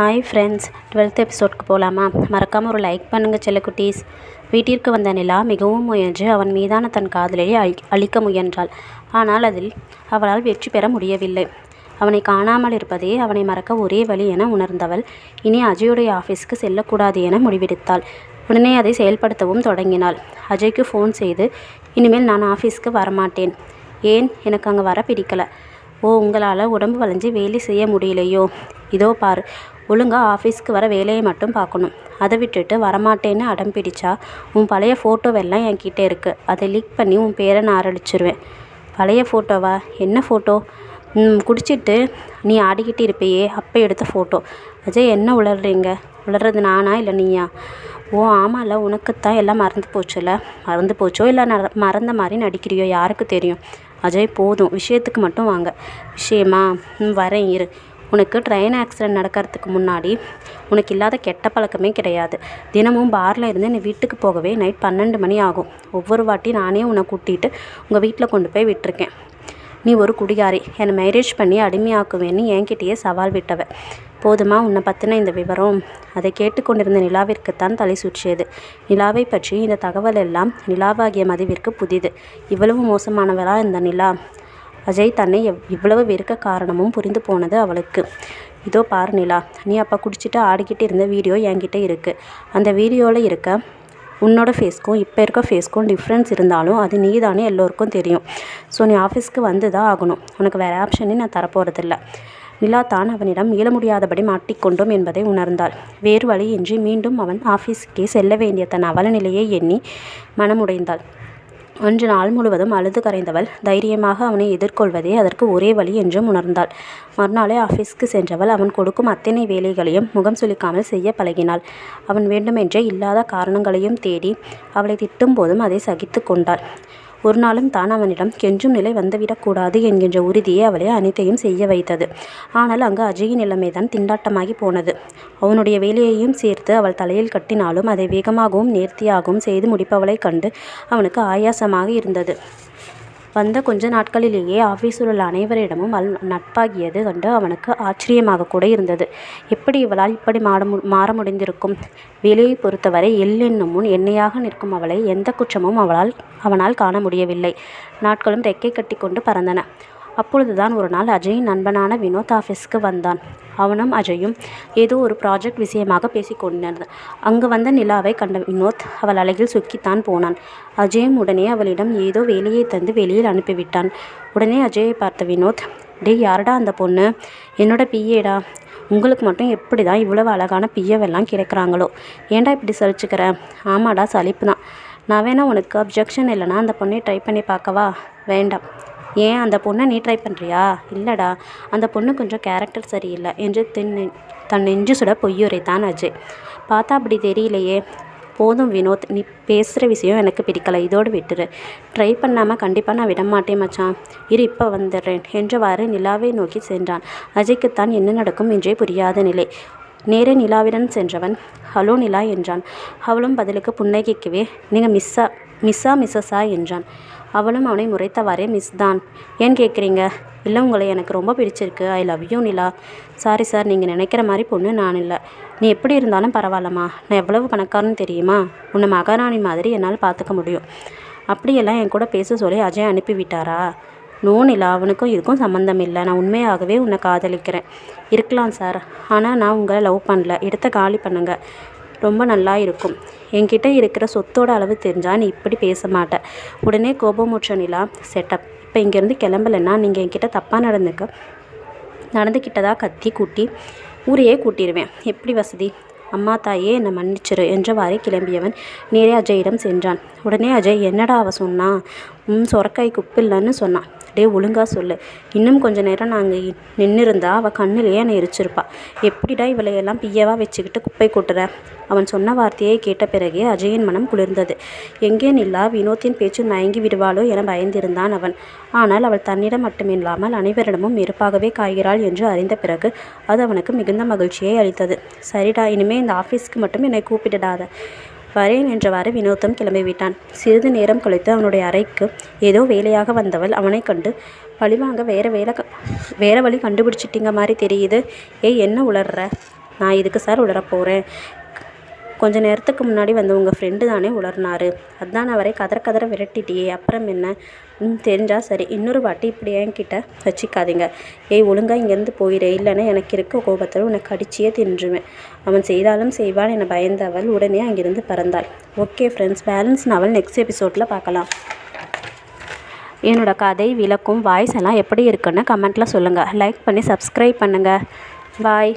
Hi friends, 12th எபிசோட்க்கு போகலாமா? மறக்காமல் ஒரு லைக் பண்ணுங்கள் செல்லக்குட்டீஸ். வீட்டிற்கு வந்த நிலா மிகவும் முயன்று அவன் மீதான தன் காதலை அழிக்க முயன்றாள். ஆனால் அதில் அவளால் வெற்றி பெற முடியவில்லை. அவனை காணாமல் இருப்பதே அவனை மறக்க ஒரே வழி என உணர்ந்தவள் இனி அஜயுடைய ஆஃபீஸ்க்கு செல்லக்கூடாது என முடிவெடுத்தாள். உடனே அதை செயல்படுத்தவும் தொடங்கினாள். அஜய்க்கு ஃபோன் செய்து, இனிமேல் நான் ஆஃபீஸ்க்கு வரமாட்டேன். ஏன்? எனக்கு அங்கே வர பிடிக்கல. ஓ, உங்களால் உடம்பு வளைஞ்சு வேலை செய்ய முடியலையோ? இதோ பாரு, ஒழுங்காக ஆஃபீஸ்க்கு வர வேலையை மட்டும் பார்க்கணும். அதை விட்டுட்டு வரமாட்டேன்னு அடம் பிடிச்சா உன் பழைய ஃபோட்டோவெல்லாம் என்கிட்ட இருக்குது. அதை லீக் பண்ணி உன் பேரை நான் ஆரடிச்சிருவேன். பழைய ஃபோட்டோவா? என்ன ஃபோட்டோ? குடிச்சிட்டு நீ ஆடிக்கிட்டு இருப்பையே, அப்போ எடுத்த ஃபோட்டோ. அஜய், என்ன உளர்றீங்க? உளர்றது நானா இல்லை நீயா? ஓ ஆமாம்ல, உனக்குத்தான் எல்லாம் மறந்து போச்சுல. மறந்து போச்சோ இல்லை மறந்த மாதிரி நடிக்கிறியோ யாருக்கு தெரியும். அஜய், போதும், விஷயத்துக்கு மட்டும் வாங்க. விஷயமா? வரேன் இரு. உனக்கு ட்ரெயின் ஆக்சிடெண்ட் நடக்கிறதுக்கு முன்னாடி உனக்கு இல்லாத கெட்ட பழக்கமே கிடையாது. தினமும் பாரில் இருந்து நீ வீட்டுக்கு போகவே நைட் 12 மணி ஆகும். ஒவ்வொரு வாட்டி நானே உன்னை கூட்டிகிட்டு உங்கள் வீட்டில் கொண்டு போய் விட்டுருக்கேன். நீ ஒரு குடிகாரி, என்னை மேரேஜ் பண்ணி அடிமையாக்குவேன்னு என்கிட்டயே சவால் விட்டவ. போதுமா உன்னை பற்றின இந்த விவரம்? அதை கேட்டுக்கொண்டிருந்த நிலாவிற்குத்தான் தலை சுற்றியது. நிலாவை பற்றி இந்த தகவல் எல்லாம் நிலாவாகிய மதுவிற்கு புதிது. இவ்வளவு மோசமானவளா இந்த நிலா? அஜய் தன்னை இவ்வளவு வெறுக்க காரணமும் புரிந்து போனது அவளுக்கு. இதோ பாரு நிலா, நீ அப்போ குடிச்சிட்டு ஆடிக்கிட்டு இருந்த வீடியோ என்கிட்ட இருக்குது. அந்த வீடியோவில் இருக்க உன்னோட ஃபேஸ்க்கும் இப்போ இருக்க ஃபேஸ்க்கும் டிஃப்ரென்ஸ் இருந்தாலும் அது நீ தானே எல்லோருக்கும் தெரியும். ஸோ நீ ஆஃபீஸ்க்கு வந்து தான் ஆகணும். உனக்கு வேறு ஆப்ஷனே நான் தரப்போகிறதில்ல. நிலா தான் அவனிடம் மீள முடியாதபடி மாட்டிக்கொண்டோம் என்பதை உணர்ந்தாள். வேறு வழியின்றி மீண்டும் அவன் ஆஃபீஸுக்கே செல்ல வேண்டிய தன் அவல நிலையை எண்ணி மனமுடைந்தாள். அன்று நாள் முழுவதும் அழுது கரைந்தவள் தைரியமாக அவனை எதிர்கொள்வதே அதற்கு ஒரே வழி என்றும் உணர்ந்தாள். மறுநாளே ஆஃபீஸ்க்கு சென்றவள் அவன் கொடுக்கும் அத்தனை வேலைகளையும் முகம் சுளிக்காமல் செய்ய பழகினாள். அவன் வேண்டுமென்றே இல்லாத காரணங்களையும் தேடி அவளை திட்டும் போதும் அதை சகித்து கொண்டாள். ஒரு நாளும் தான் அவனிடம் கெஞ்சும் நிலை வந்துவிடக்கூடாது என்கின்ற உறுதியை அவளை அனைத்தையும் செய்ய வைத்தது. ஆனால் அங்கு அஜயின் நிலைமைதான் திண்டாட்டமாகி போனது. அவனுடைய வேலையையும் சேர்த்து அவள் தலையில் கட்டினாலும் அதை வேகமாகவும் நேர்த்தியாகவும் செய்து முடிப்பவளைக் கண்டு அவனுக்கு ஆயாசமாக இருந்தது. வந்த கொஞ்ச நாட்களிலேயே ஆஃபீஸில் உள்ள அனைவரிடமும் நட்பாகியது கண்டு அவனுக்கு ஆச்சரியமாக கூட இருந்தது. எப்படி இவளால் இப்படி மாற முடிந்திருக்கும்? வேலையை பொறுத்தவரை என்னும் முன் எண்ணெயாக நிற்கும் அவளை எந்த குற்றமும் அவனால் காண முடியவில்லை. நாட்களும் ரெக்கை கட்டி கொண்டு பறந்தன. அப்பொழுதுதான் ஒரு நாள் அஜயின் நண்பனான வினோத் ஆஃபீஸ்க்கு வந்தான். அவனும் அஜயும் ஏதோ ஒரு ப்ராஜெக்ட் விஷயமாக பேசிக்கொண்டிருந்தான். அங்கு வந்த நிலாவை கண்ட வினோத் அவள் அழகில் சுக்கித்தான் போனான். அஜயும் உடனே அவளிடம் ஏதோ வேலையை தந்து வெளியில் அனுப்பிவிட்டான். உடனே அஜயை பார்த்த வினோத், டே யாரடா அந்த பொண்ணு? என்னோட பிஏடா. உங்களுக்கு மட்டும் எப்படி தான் இவ்வளவு அழகான பிஏவெல்லாம் கிடைக்கிறாங்களோ? ஏன்டா இப்படி சலிச்சுக்கிற? ஆமாடா, சலிப்பு தான். நான் வேணா உனக்கு அப்ஜெக்ஷன் இல்லைனா அந்த பொண்ணை ட்ரை பண்ணி பார்க்கவா? வேண்டாம். ஏன், அந்த பொண்ணை நீ ட்ரை பண்ணுறியா? இல்லைடா, அந்த பொண்ணு கொஞ்சம் கேரக்டர் சரியில்லை என்று தன் நெஞ்சு சுட பொய்யுரைத்தான் அஜய். பார்த்தா அப்படி தெரியலையே. போதும் வினோத், நீ பேசுகிற விஷயம் எனக்கு பிடிக்கலை, இதோடு விட்டுரு. ட்ரை பண்ணாமல் கண்டிப்பாக நான் விட மாட்டேன் மச்சான். இரு, இப்போ வந்துடுறேன் என்றவாறு நிலாவை நோக்கி சென்றான். அஜய்க்குத்தான் என்ன நடக்கும் என்றே புரியாத நிலை. நேரே நிலாவிடம் சென்றவன் ஹலோ நிலா என்றான். அவளும் பதிலுக்கு புன்னகைக்கவே, நீங்கள் மிஸ்ஸஸா என்றான். அவளும் அவனை முறைத்தவாறே மிஸ் தான். ஏன் கேட்குறீங்க? இல்லை, உங்களை எனக்கு ரொம்ப பிடிச்சிருக்கு. I love you Nila. Sorry sir, நீங்கள் நினைக்கிற மாதிரி பொண்ணு நான் இல்லை. நீ எப்படி இருந்தாலும் பரவாயில்லம்மா. நான் எவ்வளவு பணக்காரன்னு தெரியுமா? உன்னை மகாராணி மாதிரி என்னால் பார்த்துக்க முடியும். அப்படியெல்லாம் என் கூட பேச சொல்லி அஜய் அனுப்பிவிட்டாரா? நோ நிலா, அவனுக்கும் இதுக்கும் சம்மந்தம் இல்லை. நான் உண்மையாகவே உன்னை காதலிக்கிறேன். இருக்கலாம் சார், ஆனால் நான் உங்களை லவ் பண்ணல. இடத்த காலி பண்ணுங்க, ரொம்ப நல்லா இருக்கும். என்கிட்ட இருக்கிற சொத்தோட அளவு தெரிஞ்சால் நீ இப்படி பேச மாட்டேன். உடனே கோபமுற்ற நிலா, செட்டப். இப்போ இங்கேருந்து கிளம்பலைன்னா நீங்கள் என்கிட்ட தப்பாக நடந்துக்கிட்டதா கத்தி கூட்டி ஊரையே கூட்டிடுவேன். எப்படி வசதி? அம்மா தாயே, என்னை மன்னிச்சிரு என்றவாறே கிளம்பியவன் நேரே அஜயிடம் சென்றான். உடனே அஜய், என்னடா அவ சொன்னா? சொரக்காய் குப்பில்லைன்னு சொன்னான். டே, ஒழுங்காக சொல்லு. இன்னும் கொஞ்ச நேரம் நாங்கள் நின்று இருந்தா அவள் கண்ணிலேயே என்னை எரிச்சிருப்பா. எப்படிடா இவளையெல்லாம் பியவாக வச்சுக்கிட்டு குப்பை கொட்டுற? அவன் சொன்ன வார்த்தையை கேட்ட பிறகே அஜயின் மனம் குளிர்ந்தது. எங்கே நிலா வினோத்தின் பேச்சு மயங்கி விடுவாளோ என பயந்திருந்தான் அவன். ஆனால் அவள் தன்னிடம் மட்டுமில்லாமல் அனைவரிடமும் நெருப்பாகவே காய்கிறாள் என்று அறிந்த பிறகு அது அவனுக்கு மிகுந்த மகிழ்ச்சியை அளித்தது. சரிடா, இனிமேல் இந்த ஆஃபீஸ்க்கு மட்டும் என்னை கூப்பிடாத. வரேன் என்றவாறு வினோத்தும் கிளம்பிவிட்டான். சிறிது நேரம் கழித்து அவனுடைய அறைக்கு ஏதோ வேலையாக வந்தவள் அவனை கண்டு, பழிவாங்க வேற வழி கண்டுபிடிச்சிட்டிங்க மாதிரி தெரியுது. ஏய், என்ன உளர்ற? நான் இதுக்கு சார் உளர போகிறேன். கொஞ்ச நேரத்துக்கு முன்னாடி வந்து உங்கள் ஃப்ரெண்டு தானே உளர்னாரு. அதான் அவரை கதற விரட்டிட்டியே, அப்புறம் என்ன? தெரிஞ்சா சரி, இன்னொரு வாட்டி இப்படி என்கிட்ட வச்சிக்காதீங்க. ஏய், ஒழுங்கா இங்கேருந்து போயிடு, இல்லைன்னா எனக்கு இருக்க கோபத்தில் உன்னை கடிச்சியே தின்றுவேன். அவன் செய்தாலும் செய்வான் என பயந்தவள் உடனே அங்கிருந்து பறந்தாள். ஓகே ஃப்ரெண்ட்ஸ், பேலன்ஸ் நாவல் நெக்ஸ்ட் எபிசோடில் பார்க்கலாம். என்னோடய கதை விளக்கும் வாய்ஸ் எல்லாம் எப்படி இருக்குன்னு கமெண்ட்டில் சொல்லுங்கள். லைக் பண்ணி சப்ஸ்கிரைப் பண்ணுங்கள். பாய்.